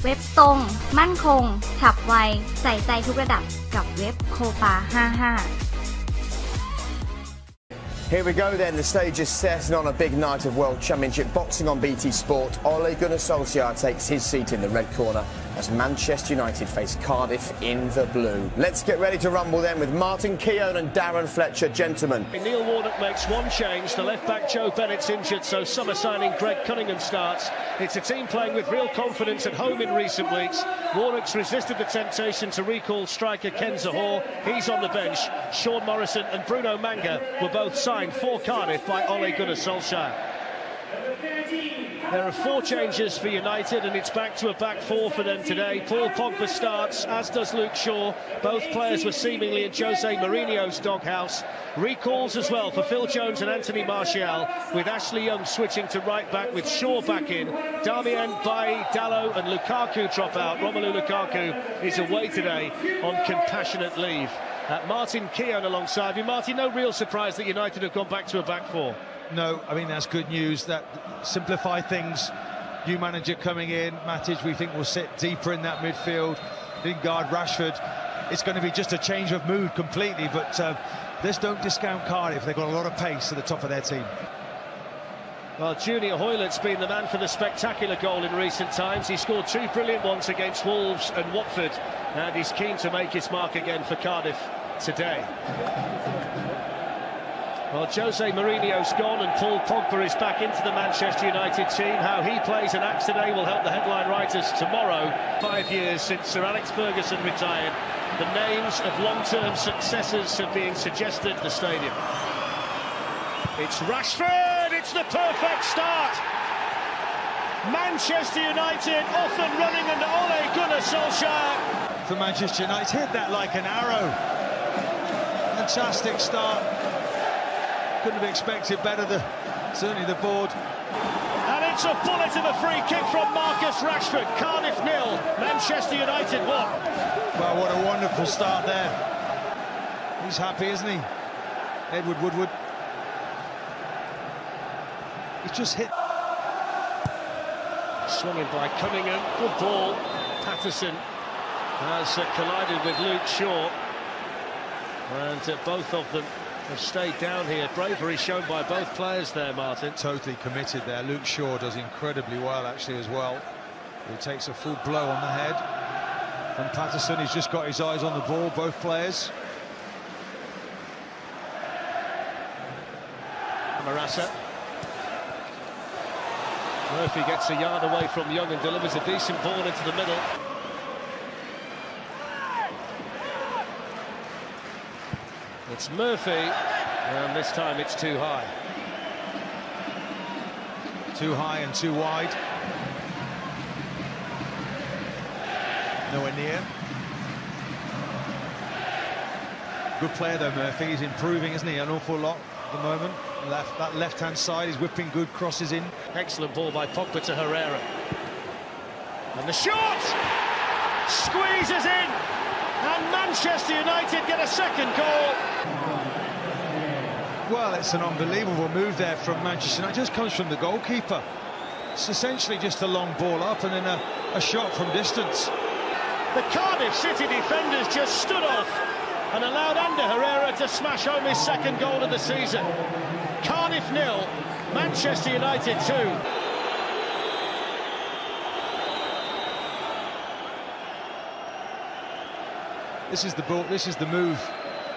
เว็บตรงมั่นคงฉับไวใส่ใจทุกระดับกับเว็บโคปา55 Here we go then, the stage is set and on a big night of World Championship boxing on BT Sport. Ole Gunnar Solskjaer takes his seat in the red corner as Manchester United face Cardiff in the blue. Let's get ready to rumble then with Martin Keown and Darren Fletcher, gentlemen. Neil Warnock makes one change, the left back Joe Bennett's injured, so summer signing Greg Cunningham starts. It's a team playing with real confidence at home in recent weeks. Warnock's resisted the temptation to recall striker Ken Zahor, he's on the bench. Sean Morrison and Bruno Manga were both signed for Cardiff by Ole Gunnar Solskjaer. There are 4 changes for United and it's back to a back 4 for them today. Paul Pogba starts, as does Luke Shaw. Both players were seemingly in Jose Mourinho's doghouse. Recalls as well for Phil Jones and Anthony Martial, with Ashley Young switching to right back with Shaw back in. Darmian, Bailly, Dalot and Lukaku drop out. Romelu Lukaku is away today on compassionate leave. Martin Keown alongside me. Martin, no real surprise that United have gone back to a back 4. No, I mean, that's good news. That simplify things. New manager coming in. Matic, we think, will sit deeper in that midfield. Lingard, Rashford. It's going to be just a change of mood completely, but let's don't discount Cardiff. They've got a lot of pace at the top of their team. Well, Junior Hoylett's been the man for the spectacular goal in recent times. He scored 2 brilliant ones against Wolves and Watford, and he's keen to make his mark again for Cardiff today. Well, Jose Mourinho's gone and Paul Pogba is back into the Manchester United team. How he plays and acts today will help the headline writers tomorrow. 5 years since Sir Alex Ferguson retired, the names of long-term successors are being suggested at the stadium. It's Rashford, it's the perfect start. Manchester United off and running under Ole Gunnar Solskjaer. For Manchester United, hit that like an arrow. Fantastic start. Couldn't have expected better, certainly the board. And it's a bullet of a free kick from Marcus Rashford. Cardiff 0, Manchester United 1. Well, what a wonderful start there. He's happy, isn't he? Edward Woodward. He's just hit. Swung in by Cunningham, good ball. Patterson has collided with Luke Shaw. And both of them have stayed down here. Bravery shown by both players there, Martin. Totally committed there. Luke Shaw does incredibly well, actually, as well. He takes a full blow on the head. And Patterson, he's just got his eyes on the ball, both players. Marassa. Murphy gets a yard away from Young and delivers a decent ball into the middle. It's Murphy, and this time it's too high. Too high and too wide. Nowhere near. Good player though, Murphy. He's improving, isn't he? An awful lot at the moment. That left-hand side, he's whipping good crosses in. Excellent ball by Pogba to Herrera. And the shot! Squeezes in! And Manchester United get a second goal. Well, it's an unbelievable move there from Manchester United. It just comes from the goalkeeper. It's essentially just a long ball up and then a shot from distance. The Cardiff City defenders just stood off and allowed Ander Herrera to smash home his second goal of the season. Cardiff 0, Manchester United 2. This is the ball. This is the move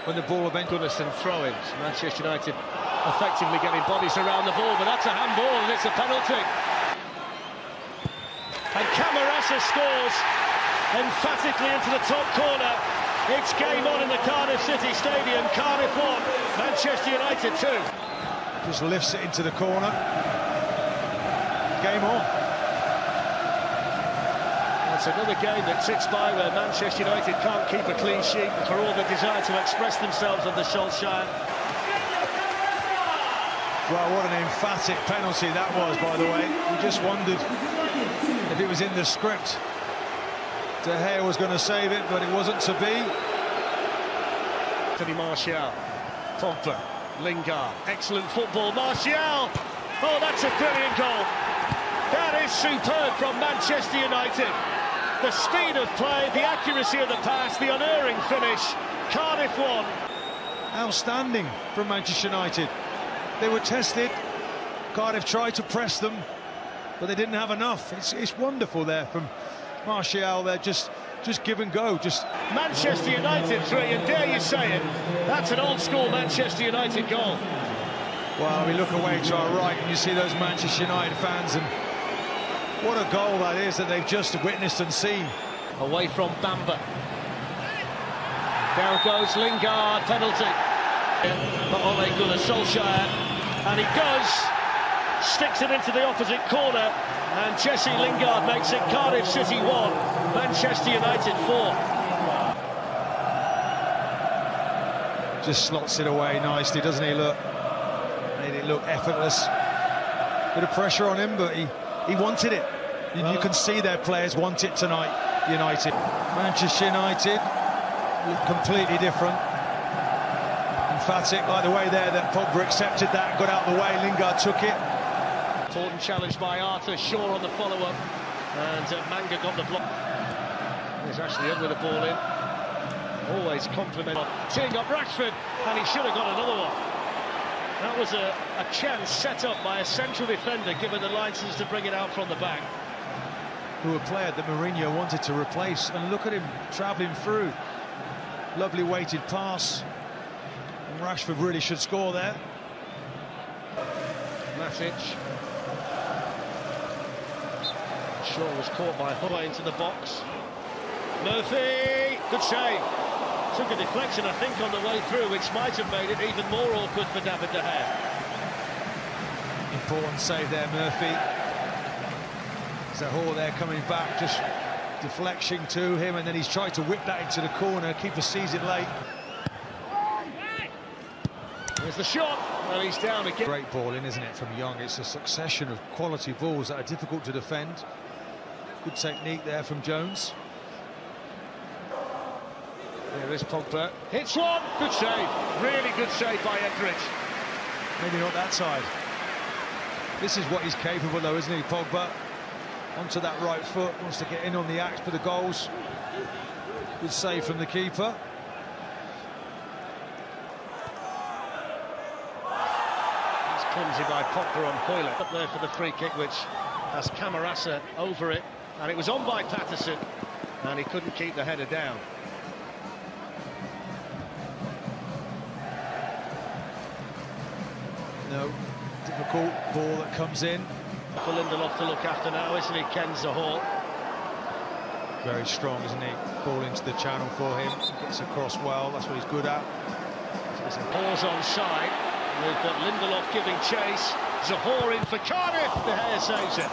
when the ball eventually. Goodison throw-ins. Manchester United effectively getting bodies around the ball, but that's a handball and it's a penalty. And Camarasa scores emphatically into the top corner. It's game on in the Cardiff City Stadium. Cardiff 1, Manchester United 2. Just lifts it into the corner. Game on. It's another game that sits by where Manchester United can't keep a clean sheet for all the desire to express themselves under Solskjaer. Well, what an emphatic penalty that was, by the way. We just wondered if it was in the script. De Gea was going to save it, but it wasn't to be. Anthony Martial, Pogba, Lingard, excellent football. Martial, oh, that's a brilliant goal. That is superb from Manchester United. The speed of play, the accuracy of the pass, the unerring finish. Cardiff won. Outstanding from Manchester United. They were tested. Cardiff tried to press them, but they didn't have enough. It's wonderful there from Martial. They're just give and go. Just Manchester United 3, and dare you say it, that's an old-school Manchester United goal. Well, we look away to our right and you see those Manchester United fans, and what a goal that is that they've just witnessed and seen. Away from Bamba. Down goes Lingard, penalty for Ole Gunnar Solskjaer, and he does, sticks it into the opposite corner, and Jesse Lingard makes it Cardiff City 1, Manchester United 4. Just slots it away nicely, doesn't he? Look, made it look effortless. Bit of pressure on him, but he wanted it. You can see their players want it tonight, United. Manchester United look completely different. Emphatic, like the way there that Pogba accepted that, got out of the way, Lingard took it. Important challenge by Arthur, Shaw on the follow-up, and Manga got the block. There's Ashley Young with the ball in. Always compliment off, teeing up Rashford, and he should have got another one. That was a chance set up by a central defender, given the license to bring it out from the back. Who a player that Mourinho wanted to replace, and look at him travelling through. Lovely weighted pass. And Rashford really should score there. Matic. Shaw was caught by Hull into the box. Murphy, good save. Took a deflection, I think, on the way through, which might have made it even more awkward for David De Gea. Important save there, Murphy. Hall there coming back, just deflection to him, and then he's tried to whip that into the corner. Keeper sees it late. There's the shot, and he's down again. Great ball in, isn't it, from Young? It's a succession of quality balls that are difficult to defend. Good technique there from Jones. There is Pogba. Hits one, good save. Really good save by Etheridge. Maybe not that side. This is what he's capable, though, isn't he, Pogba? Onto that right foot, wants to get in on the axe for the goals. Good save from the keeper. It's clumsy by Pogba on Hoyle. Up there for the free kick, which has Camarasa over it. And it was on by Patterson, and he couldn't keep the header down. No, difficult ball that comes in. For Lindelof to look after now, isn't he, Ken Zahor? Very strong, isn't he? Ball into the channel for him. Gets across well, that's what he's good at. There's a pause on side. We've got Lindelof giving chase. Zahor in for Cardiff. De Gea saves it.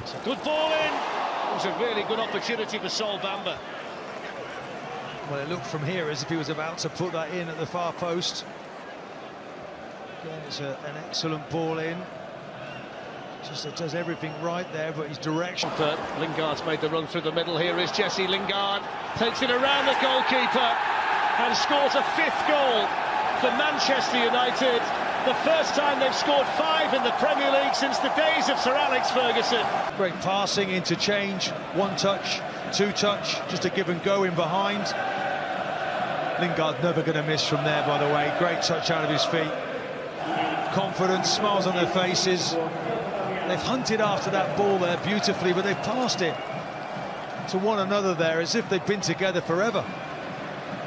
It's a good ball in. It was a really good opportunity for Sol Bamba. Well, it looked from here as if he was about to put that in at the far post. Again, it's an excellent ball in. Just does everything right there, but his direction. Lingard's made the run through the middle. Here is Jesse Lingard. Takes it around the goalkeeper and scores a 5th goal for Manchester United. The first time they've scored 5 in the Premier League since the days of Sir Alex Ferguson. Great passing, interchange, 1 touch, 2 touch, just a give and go in behind. Lingard never going to miss from there, by the way. Great touch out of his feet. Confidence, smiles on their faces. They've hunted after that ball there beautifully, but they've passed it to one another there as if they've been together forever.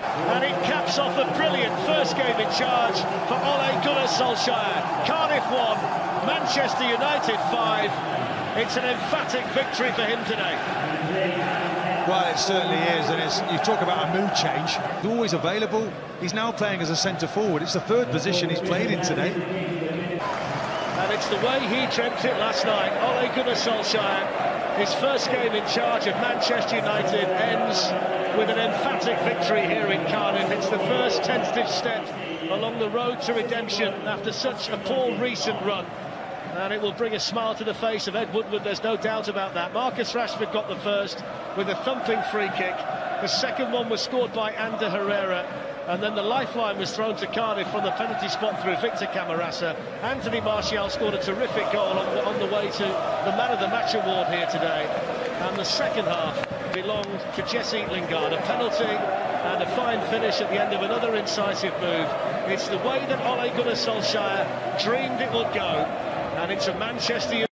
And it caps off a brilliant first game in charge for Ole Gunnar Solskjaer. Cardiff 1, Manchester United 5. It's an emphatic victory for him today. Well, it certainly is, and you talk about a mood change. He's always available. He's now playing as a centre-forward. It's the 3rd position he's played in today. And it's the way he dreamt it last night. Ole Gunnar Solskjaer, his first game in charge of Manchester United, ends with an emphatic victory here in Cardiff. It's the first tentative step along the road to redemption after such a poor recent run. And it will bring a smile to the face of Ed Woodward, there's no doubt about that. Marcus Rashford got the first with a thumping free kick. The second one was scored by Ander Herrera. And then the lifeline was thrown to Cardiff from the penalty spot through Victor Camarasa. Anthony Martial scored a terrific goal on the way to the Man of the Match award here today. And the second half belonged to Jesse Lingard. A penalty and a fine finish at the end of another incisive move. It's the way that Ole Gunnar Solskjaer dreamed it would go. And it's a Manchester United